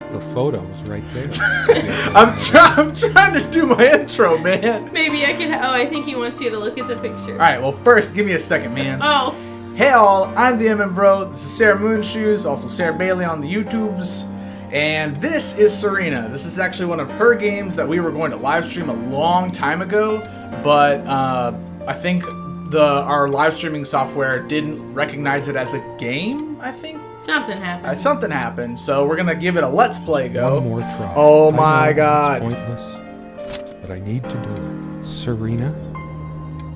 The photo's right there. I'm trying to do my intro, man. Maybe I can. Oh, I think he wants you to look at the picture. All right, well, first, give me a second, man. Oh. Hey, all. I'm the MMBro. This is Sarah Moonshoes, also Sarah Bailey on the YouTubes. And this is Serena. This is actually one of her games that we were going to live stream a long time ago, but I think our live streaming software didn't recognize it as a game, I think. Something happened. Something happened, so we're gonna give it a let's play go. One more try. Oh my god. It's pointless, but I need to do it. Serena?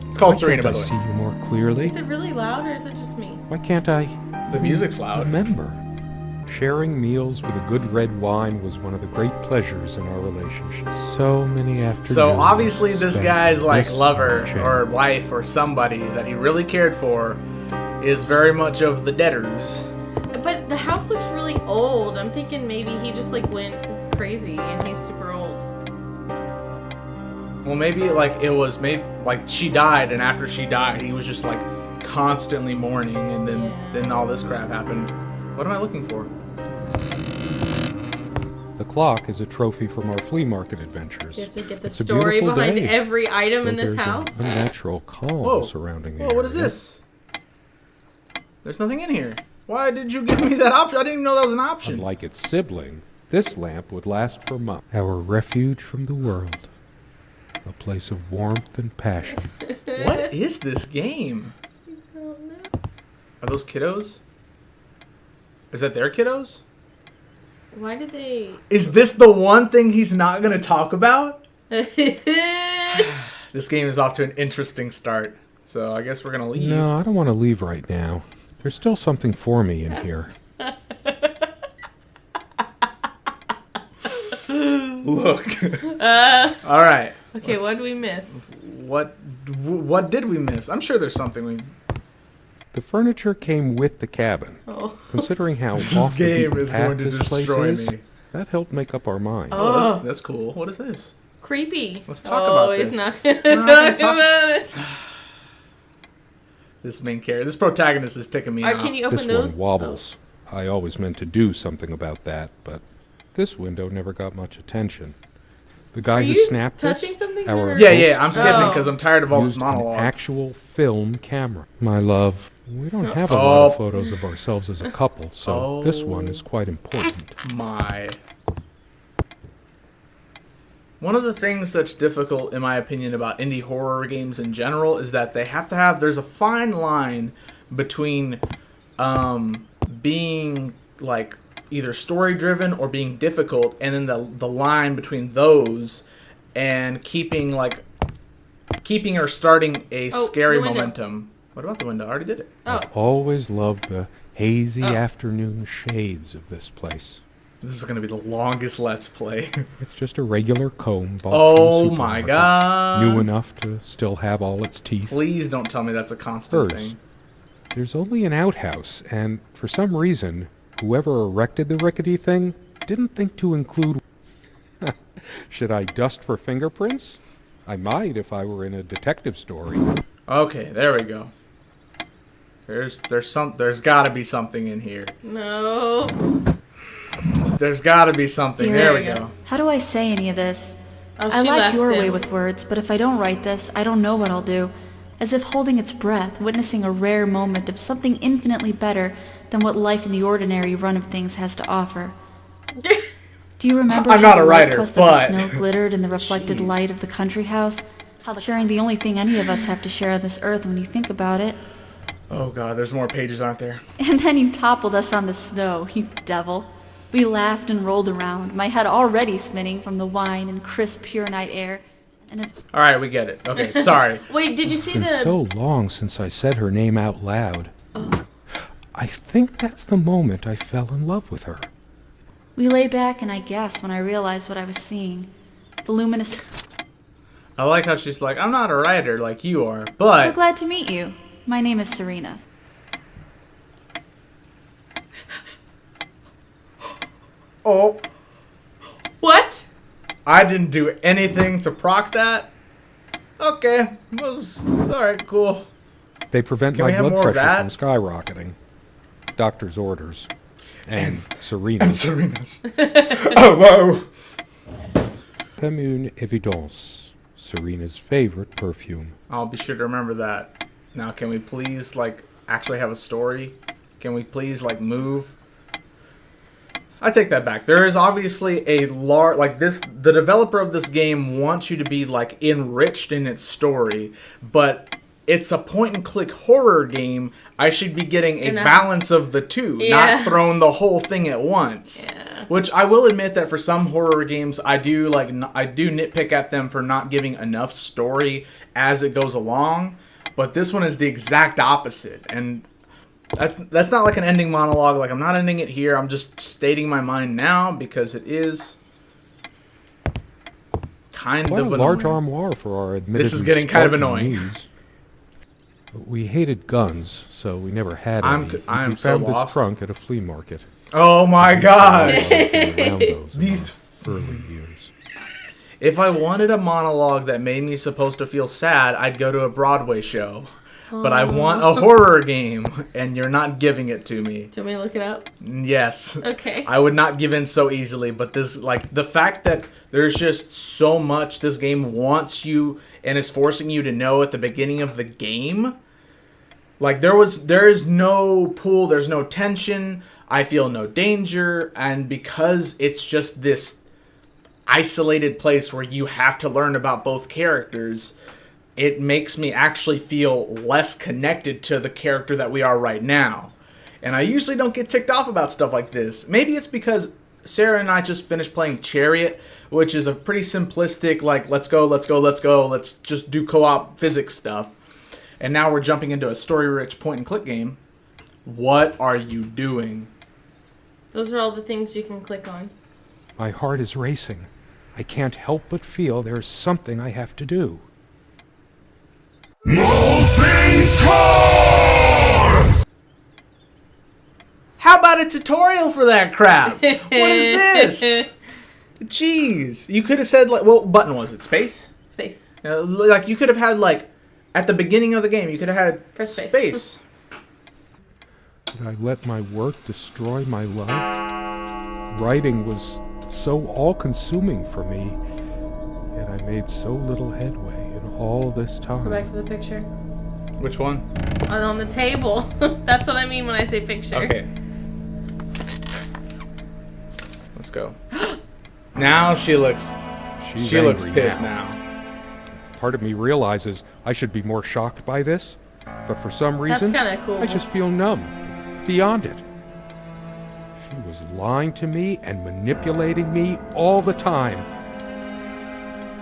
It's called Serena, by the I way. see you more clearly? Is it really loud or is it just me? Why can't I The music's loud. remember? Sharing meals with a good red wine was one of the great pleasures in our relationship. So many afternoons. So obviously this spent guy's like this lover chair. or wife or somebody that he really cared for is very much of the debtors. But the house looks really old. I'm thinking maybe he just like went crazy and he's super old. Well, maybe like it was maybe like she died, and after she died, he was just like constantly mourning, and then all this crap happened. What am I looking for? The clock is a trophy from our flea market adventures. You have to get the It's a story beautiful behind day. every item in Though this there's house. A unnatural calm Whoa. surrounding the Whoa, what is area. this? There's nothing in here. Why did you give me that option? I didn't even know that was an option. Unlike its sibling, this lamp would last for months. Our refuge from the world. A place of warmth and passion. What is this game? I don't know. Are those kiddos? Is that their kiddos? Why did they? Is this the one thing he's not going to talk about? This game is off to an interesting start, so I guess we're going to leave. No, I don't want to leave right now. There's still something for me in here. Look. All right. Okay, what did we miss? What did we miss? I'm sure there's something we... The furniture came with the cabin. Oh. Considering how This off the game beaten is path going to this place destroy is, me. that helped make up our mind. Oh, that's cool. What is this? Creepy. Let's talk about he's this. not gonna We're not gonna talk talk- about it. This main character, this protagonist is ticking me Alright, off. can you open This those? one wobbles. I always meant to do something about that, but this window never got much attention. The guy Are who you snapped touching this, something? our or- Yeah, I'm skipping Oh. because I'm tired of all this used monologue. an actual film camera. My love, we don't have a lot of photos of ourselves as a couple, so this one is quite important. One of the things that's difficult, in my opinion, about indie horror games in general is that they have to have... There's a fine line between being, like, either story-driven or being difficult, and then the line between those and keeping or starting a scary the window. momentum. What about the window? I already did it. Oh. I've always loved the hazy afternoon shades of this place. This is going to be the longest Let's Play. It's just a regular comb bought Oh from the my supermarket, god. new enough to still have all its teeth. Please don't tell me that's a constant Hers. thing. There's only an outhouse, and for some reason, whoever erected the rickety thing didn't think to include... Should I dust for fingerprints? I might if I were in a detective story. Okay, there we go. There's gotta be something in here. No. There's gotta be something. There we Dearest, go. how do I say any of this? Oh, I she like left your him. way with words, but if I don't write this, I don't know what I'll do. As if holding its breath, witnessing a rare moment of something infinitely better than what life in the ordinary run of things has to offer. Do you remember I'm how not a the writer, light crust but- of the snow glittered in the reflected Jeez. light of the country house? How sharing the only thing any of us have to share on this earth when you think about it. Oh god, there's more pages, aren't there? And then you toppled us on the snow, you devil. We laughed and rolled around, my head already spinning from the wine and crisp, pure night air. And if Alright, we get it. Okay, sorry. Wait, did you see It's been the? so long since I said her name out loud. I think that's the moment I fell in love with her. we lay back and I gasped when I realized what I was seeing. The luminous... I like how she's like, I'm not a writer like you are, So but... glad to meet you. My name is Serena. Oh, What? I didn't do anything to proc that? Okay, alright, cool. They prevent Can we my have blood more of pressure that? from skyrocketing. Doctor's orders. And Serena. And Serena's. Oh, whoa. Comme une évidence. Serena's favorite perfume. I'll be sure to remember that. Now, can we please, like, actually have a story? Can we please, like, move? I take that back. There is obviously a large, like this, the developer of this game wants you to be, like, enriched in its story, but it's a point-and-click horror game. I should be getting a balance of the two, not throwing the whole thing at once. Yeah. Which I will admit that for some horror games, I do nitpick at them for not giving enough story as it goes along. But this one is the exact opposite, and that's not like an ending monologue. Like, I'm not ending it here. I'm just stating my mind now because it is kind Quite of a annoying. large armoire for our admittedly This is getting kind of Spartan annoying. needs. We hated guns, so we never had any. I am we so found lost. this trunk at a flea market. Oh my god! Around those in These- our early years. If I wanted a monologue that made me supposed to feel sad, I'd go to a Broadway show. But I want a horror game, and you're not giving it to me. Do you want me to look it up? Yes. Okay. I would not give in so easily, but this, like, the fact that there's just so much this game wants you and is forcing you to know at the beginning of the game. Like, there is no pull, there's no tension, I feel no danger, and because it's just this isolated place where you have to learn about both characters, it makes me actually feel less connected to the character that we are right now. And I usually don't get ticked off about stuff like this. Maybe it's because Sarah and I just finished playing Chariot, which is a pretty simplistic, like, let's just do co-op physics stuff. And now we're jumping into a story-rich point-and-click game. What are you doing? Those are all the things you can click on. My heart is racing. I can't help but feel there's something I have to do. How about a tutorial for that crap? What is this? Jeez. You could have said, like, what button was it? Space? Space. Like, you could have had, like, at the beginning of the game, you could have had Press space. space. Did I let my work destroy my life? Writing was so all-consuming for me, and I made so little headway in all this time. Go back to the picture. Which one? On the table. That's what I mean when I say picture. Okay. Let's go. Now she looks She's looks angry pissed now. Part of me realizes I should be more shocked by this, but for some That's reason, kind of cool. I just feel numb, beyond it. She was lying to me and manipulating me all the time.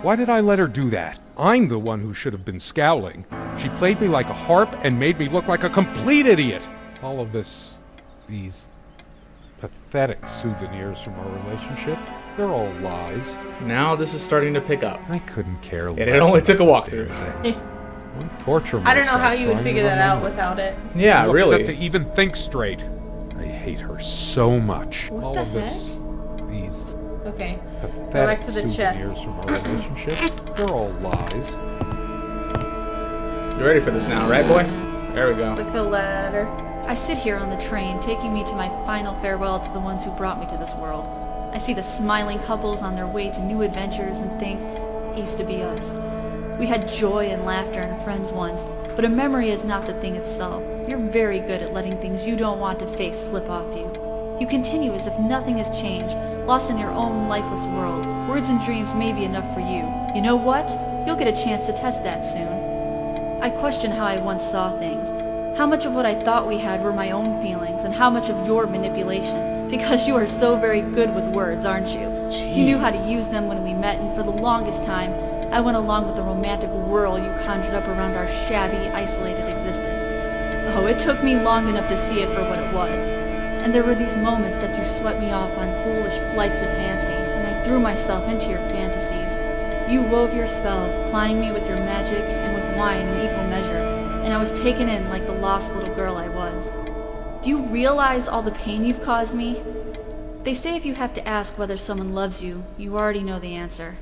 Why did I let her do that? I'm the one who should have been scowling. She played me like a harp and made me look like a complete idiot. All of these pathetic souvenirs from our relationship, they're all lies. Now this is starting to pick up. I couldn't care less. And it only took a about walkthrough. anything. Why torture I don't know myself how you would trying figure to that out remember? without it. Yeah, I'm really. upset to even think straight. I hate her so much. What All the of these Okay. pathetic back to the souvenirs chest. from our relationship, they're all lies. You ready for this now, right, boy? There we go. Click the ladder. I sit here on the train, taking me to my final farewell to the ones who brought me to this world. I see the smiling couples on their way to new adventures and think, it used to be us. We had joy and laughter and friends once, but a memory is not the thing itself. You're very good at letting things you don't want to face slip off you. You continue as if nothing has changed, lost in your own lifeless world. Words and dreams may be enough for you. You know what? You'll get a chance to test that soon. I question how I once saw things. How much of what I thought we had were my own feelings, and how much of your manipulation. Because you are so very good with words, aren't you? You knew how to use them when we met, and for the longest time, I went along with the romantic whirl you conjured up around our shabby, isolated existence. Oh, it took me long enough to see it for what it was. And there were these moments that you swept me off on foolish flights of fancy, and I threw myself into your fantasies. You wove your spell, plying me with your magic and with wine in equal measure, and I was taken in like the lost little girl I was. Do you realize all the pain you've caused me? They say if you have to ask whether someone loves you, you already know the answer.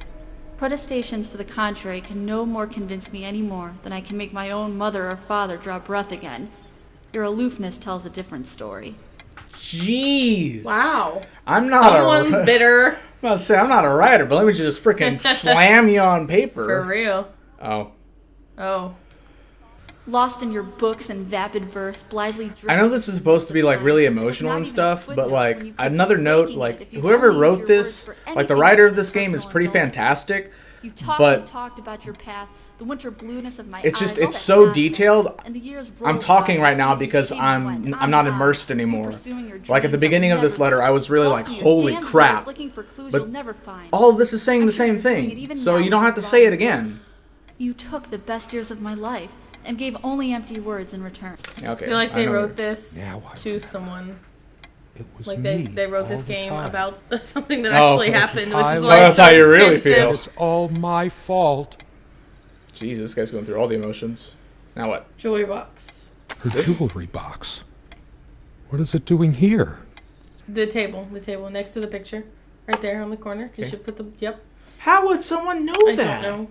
Protestations to the contrary can no more convince me any more than I can make my own mother or father draw breath again. Your aloofness tells a different story. Jeez. Wow. I'm not Someone's bitter. I'm about to say I'm not a writer, but let me just freaking slam you on paper. For real. Oh. Oh. Lost in your books and vapid verse, blithely I know this is supposed to be like really emotional and stuff, but like another note, like whoever wrote this, like the writer of this game is pretty fantastic, You talked but and talked about your path, the winter blueness of my it's eyes, just all it's that so nonsense. detailed. And the years I'm rolled talking by, right now seasons because came and went. I'm not not. immersed You anymore. pursuing your Like at the dreams that beginning will of this never letter, I was really lost like, in your holy damn crap. words looking for clues But you'll never find. all of this is saying I'm the sure same you're doing it thing, even so now you don't with have to your say it rotten again. words. You took the best years of my life and gave only empty words in return. Yeah, okay. I feel like they know wrote it. this Now I to someone. It was Like me they wrote this all the game time. about something that Oh, actually that's- happened, which I is love- why That's it's so how you really expensive. feel. It's all my fault. Jeez, this guy's going through all the emotions. Now what? Jewelry box. Her This? jewelry box. What is it doing here? The table next to the picture, right there on the corner. You Okay. should put the. Yep. How would someone know I that? don't know.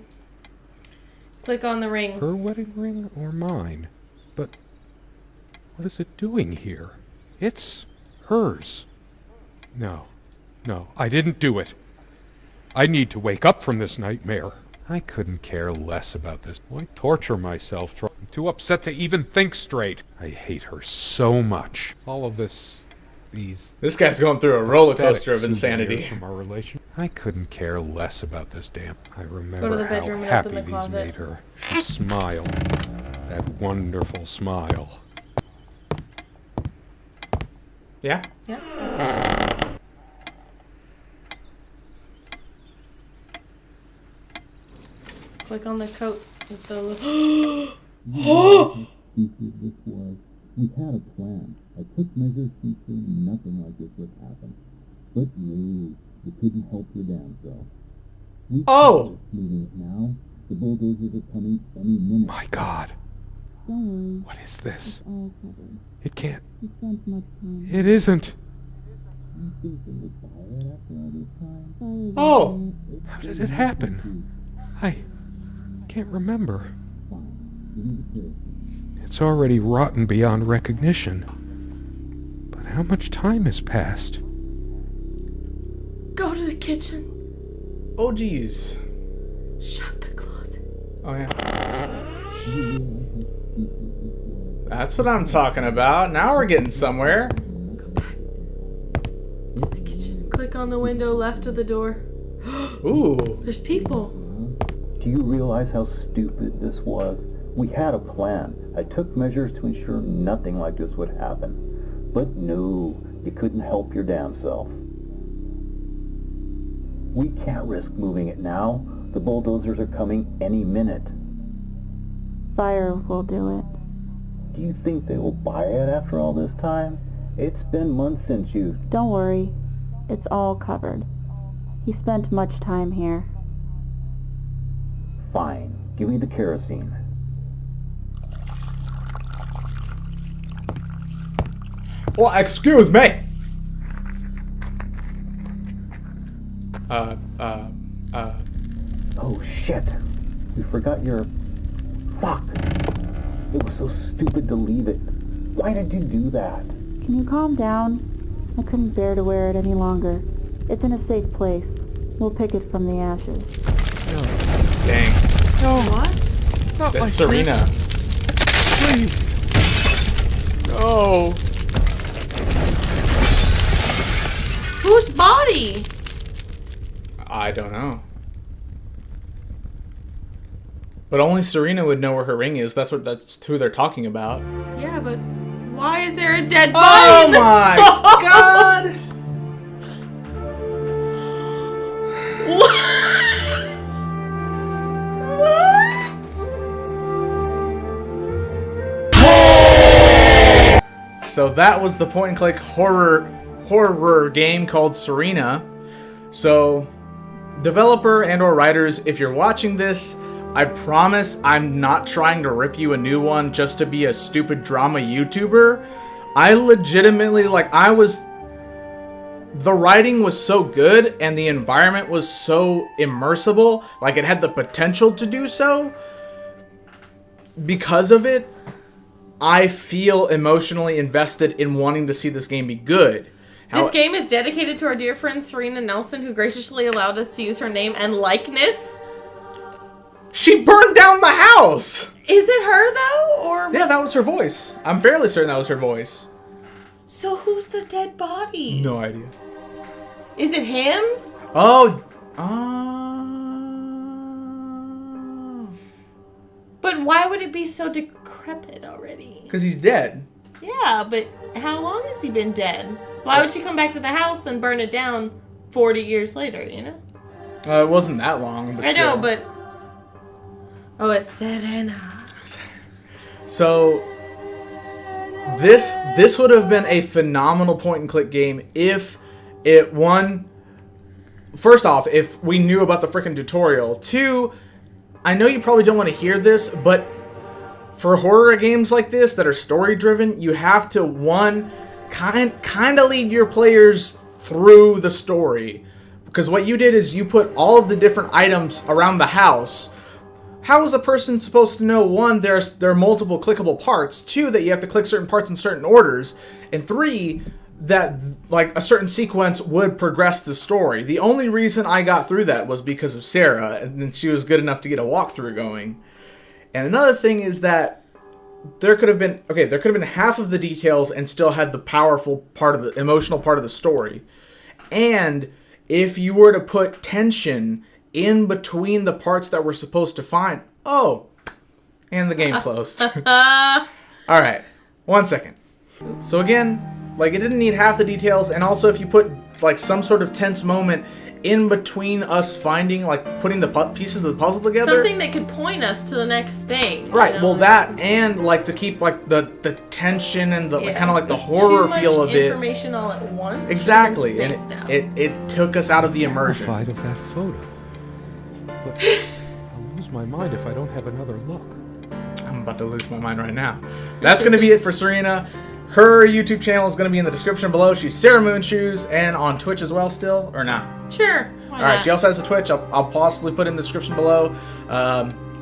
Click on the ring. Her wedding ring or mine? But what is it doing here? It's hers. No, I didn't do it. I need to wake up from this nightmare. I couldn't care less about this. Why torture myself? I'm too upset to even think straight. I hate her so much. All of these This guy's going through a roller pathetic coaster of souvenirs insanity. from our relation. I couldn't care less about this damn. I Go to remember the how bedroom and happy open the these closet. made her. She smiled. That wonderful smile. Yeah? Yeah. Click on the coat with the. This was, we had a plan. I took measures to ensure nothing like this would happen. But no, you couldn't help your damn self. We Oh! moving it now. The bulldozers are coming any minute. My God. Don't worry, What is this? all covered. It can't. We spent much time. It isn't. You think they would buy it after all this time? Oh! How did it happen? I can't remember. Fine. Give me the kerosene. It's already rotten beyond recognition. But how much time has passed? Go to the kitchen. Oh, jeez. Shut the closet. Oh, yeah. Do you realize how stupid this was? That's what I'm talking about. Now we're getting somewhere. Go back to the kitchen. Click on the window left of the door. Ooh. There's people. Do you realize how stupid this was? We had a plan. I took measures to ensure nothing like this would happen. But no, you couldn't help your damn self. We can't risk moving it now. The bulldozers are coming any minute. Fire will do it. Do you think they will buy it after all this time? It's been months since you... Don't worry. It's all covered. He spent much time here. Fine. Give me the kerosene. Well, excuse me. Oh shit! We forgot your... Fuck! It was so stupid to leave it. Why did you do that? Can you calm down? I couldn't bear to wear it any longer. It's in a safe place. We'll pick it from the ashes. Dang. What? Not That's like Serena. this. Please. No. Whose body? I don't know. But only Serena would know where her ring is. That's who they're talking about. Yeah, but why is there a dead body? Oh in the- my god! So that was the point and click horror game called Serena. So developer and or writers, if you're watching this, I promise I'm not trying to rip you a new one just to be a stupid drama YouTuber. I legitimately, the writing was so good and the environment was so immersible, like it had the potential to do so. Because of it, I feel emotionally invested in wanting to see this game be good. This game is dedicated to our dear friend Serena Nelson, who graciously allowed us to use her name and likeness. She burned down the house! Is it her, though? Or Yeah, that was her voice. I'm fairly certain that was her voice. So who's the dead body? No idea. Is it him? Oh, But why would it be so decrepit already? because he's dead. Yeah, but how long has he been dead? Why would she come back to the house and burn it down 40 years later, you know? It wasn't that long, but I know, still. but... Oh, it's Serena. So this would have been a phenomenal point and click game if it first off, if we knew about the freaking tutorial. Two, I know you probably don't want to hear this, but for horror games like this that are story driven, you have to kind of lead your players through the story, because what you did is you put all of the different items around the house. How is a person supposed to know, one, there are multiple clickable parts, two, that you have to click certain parts in certain orders, and three, that like a certain sequence would progress the story? The only reason I got through that was because of Sarah, and then she was good enough to get a walkthrough going. And another thing is that there could have been half of the details and still had the powerful part of the emotional part of the story. And if you were to put tension in between the parts that we're supposed to find, and the game closed. All right, 1 second. So again, like, it didn't need half the details, and also if you put like some sort of tense moment in between us finding, like, putting the pieces of the puzzle together, Something that could point us to the next thing. right? You know? Well, that, and like to keep like the tension and the kind of like the horror feel of it. Information all at once. Exactly, and and it took us out of the immersion. Terrified of that photo. But I'll lose my mind if I don't have another look. I'm about to lose my mind right now. That's going to be it for Serena. Her YouTube channel is going to be in the description below. She's Sarah Moonshoes, and on Twitch as well still, or not? Sure. All right, she also has a Twitch. I'll possibly put in the description below.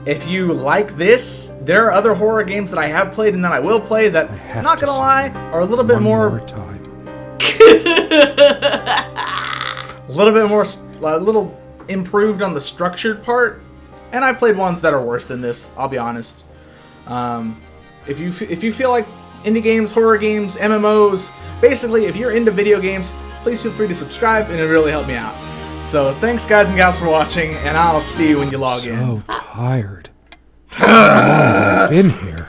If you like this, there are other horror games that I have played and that I will play that, not going to lie, are a little bit more time. a little improved on the structured part, and I've played ones that are worse than this, I'll be honest. If you feel like indie games, horror games, MMOs, basically if you're into video games, please feel free to subscribe, and it really helped me out. So thanks guys and gals for watching, and I'll see you when you log in. So tired. How long have I been here?